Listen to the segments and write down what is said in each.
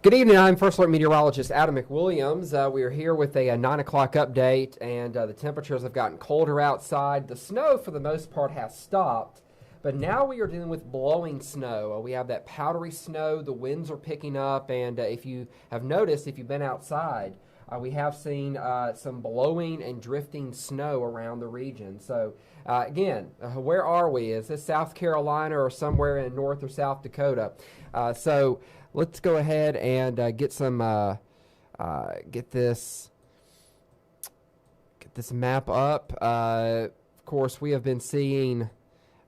Good evening. I'm First Alert Meteorologist Adam McWilliams. We are here with a 9 o'clock update, and the temperatures have gotten colder outside. The snow, for the most part, has stopped, but now we are dealing with blowing snow. We have that powdery snow. The winds are picking up, and if you have noticed, if you've been outside, we have seen some blowing and drifting snow around the region. So, again, where are we? Is this South Carolina or somewhere in North or South Dakota? So let's go ahead and get this map up. Of course, we have been seeing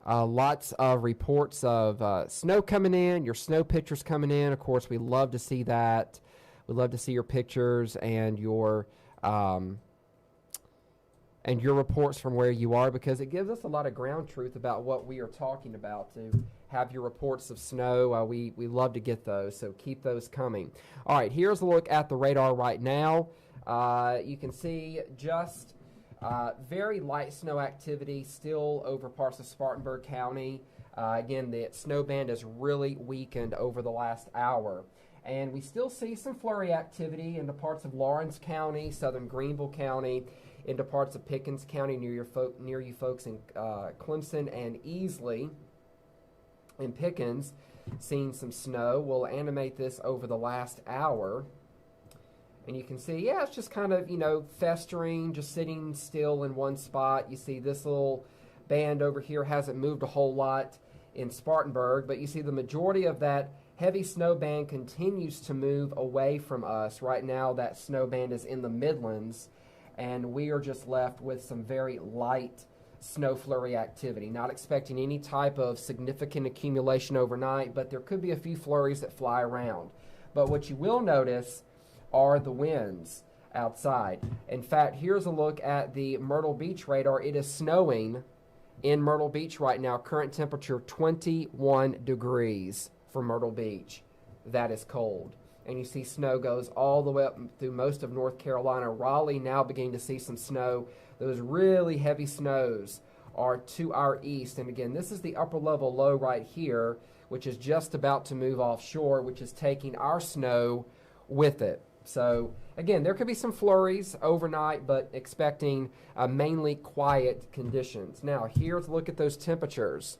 lots of reports of snow coming in. Your snow pictures coming in. Of course, we love to see that. We love to see your pictures and your reports from where you are, because it gives us a lot of ground truth about what we are talking about. To have your reports of snow, we love to get those, so keep those coming. All right, here's a look at the radar right now. You can see just very light snow activity still over parts of Spartanburg County. Again, the snow band has really weakened over the last hour. And we still see some flurry activity into parts of Lawrence County, southern Greenville County, into parts of Pickens County near you folks in Clemson and Easley. In Pickens, seeing some snow. We'll animate this over the last hour. And you can see, yeah, it's just kind of, festering, just sitting still in one spot. You see this little band over here hasn't moved a whole lot in Spartanburg, but you see the majority of that heavy snow band continues to move away from us. Right now, that snow band is in the Midlands, and we are just left with some very light snow flurry activity. Not expecting any type of significant accumulation overnight, but there could be a few flurries that fly around. But what you will notice are the winds outside. In fact, here's a look at the Myrtle Beach radar. It is snowing in Myrtle Beach right now. Current temperature 21 degrees for Myrtle Beach. That is cold. And you see snow goes all the way up through most of North Carolina. Raleigh now beginning to see some snow. Those really heavy snows are to our east. And again, this is the upper level low right here, which is just about to move offshore, which is taking our snow with it. So again, there could be some flurries overnight, but expecting mainly quiet conditions. Now, here's a look at those temperatures.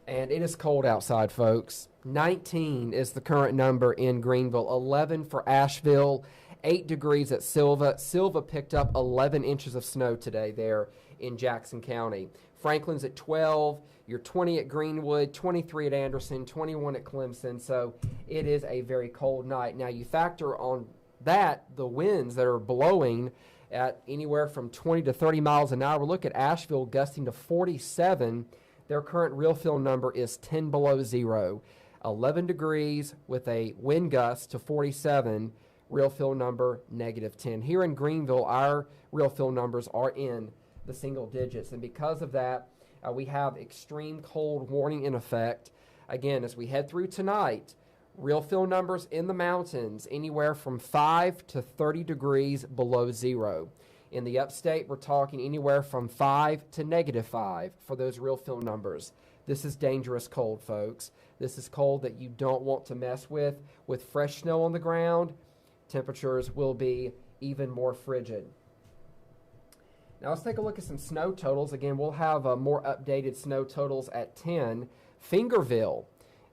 And it is cold outside, folks. 19 is the current number in Greenville, 11 for Asheville, 8 degrees at Silva. Silva picked up 11 inches of snow today there in Jackson County. Franklin's at 12, you're 20 at Greenwood, 23 at Anderson, 21 at Clemson. So it is a very cold night. Now you factor on that the winds that are blowing at anywhere from 20 to 30 miles an hour. Look at Asheville gusting to 47. Their current real feel number is 10 below zero. 11 degrees with a wind gust to 47, real feel number negative 10. Here in Greenville, our real feel numbers are in the single digits. And because of that, we have extreme cold warning in effect. Again, as we head through tonight, real feel numbers in the mountains anywhere from 5 to 30 degrees below zero. In the upstate, we're talking anywhere from 5 to negative 5 for those real feel numbers. This is dangerous cold, folks. This is cold that you don't want to mess with. With fresh snow on the ground, temperatures will be even more frigid. Now let's take a look at some snow totals. Again, we'll have more updated snow totals at 10. Fingerville,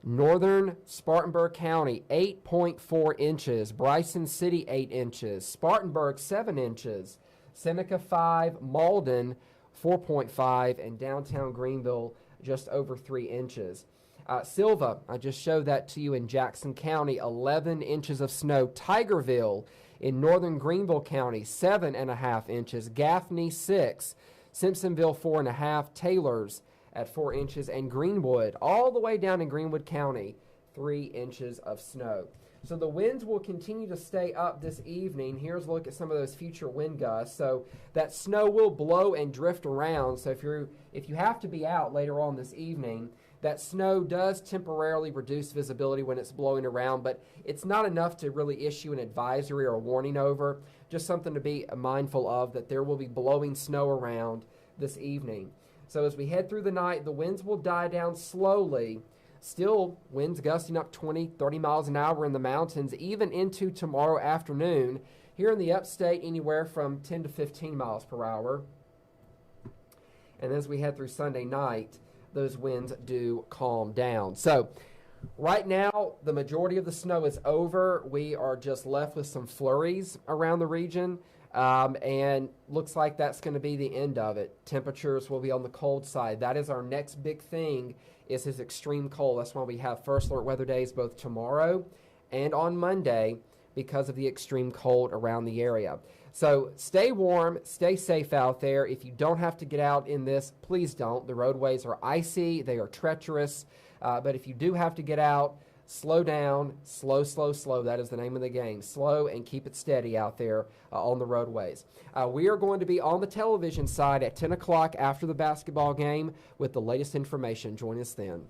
northern Spartanburg County, 8.4 inches. Bryson City, 8 inches. Spartanburg, 7 inches. Seneca 5, Malden 4.5, and downtown Greenville just over 3 inches. Silva, I just showed that to you in Jackson County, 11 inches of snow. Tigerville in northern Greenville County, 7.5 inches. Gaffney 6, Simpsonville 4.5, Taylor's at 4 inches, and Greenwood all the way down in Greenwood County, 3 inches of snow. So the winds will continue to stay up this evening. Here's a look at some of those future wind gusts. So that snow will blow and drift around. So if you have to be out later on this evening, that snow does temporarily reduce visibility when it's blowing around, but it's not enough to really issue an advisory or a warning over. Just something to be mindful of, that there will be blowing snow around this evening. So as we head through the night, the winds will die down slowly, Still, winds gusting up 20, 30 miles an hour in the mountains, even into tomorrow afternoon. Here in the upstate, anywhere from 10 to 15 miles per hour. And as we head through Sunday night, those winds do calm down. So right now, the majority of the snow is over. We are just left with some flurries around the region. And looks like that's going to be the end of it. Temperatures will be on the cold side. That is our next big thing, is this extreme cold. That's why we have first alert weather days both tomorrow and on Monday, because of the extreme cold around the area. So stay warm, stay safe out there. If you don't have to get out in this, please don't. The roadways are icy, they are treacherous. But if you do have to get out, slow down, slow, slow, slow. That is the name of the game. Slow and keep it steady out there on the roadways. We are going to be on the television side at 10 o'clock after the basketball game with the latest information. Join us then.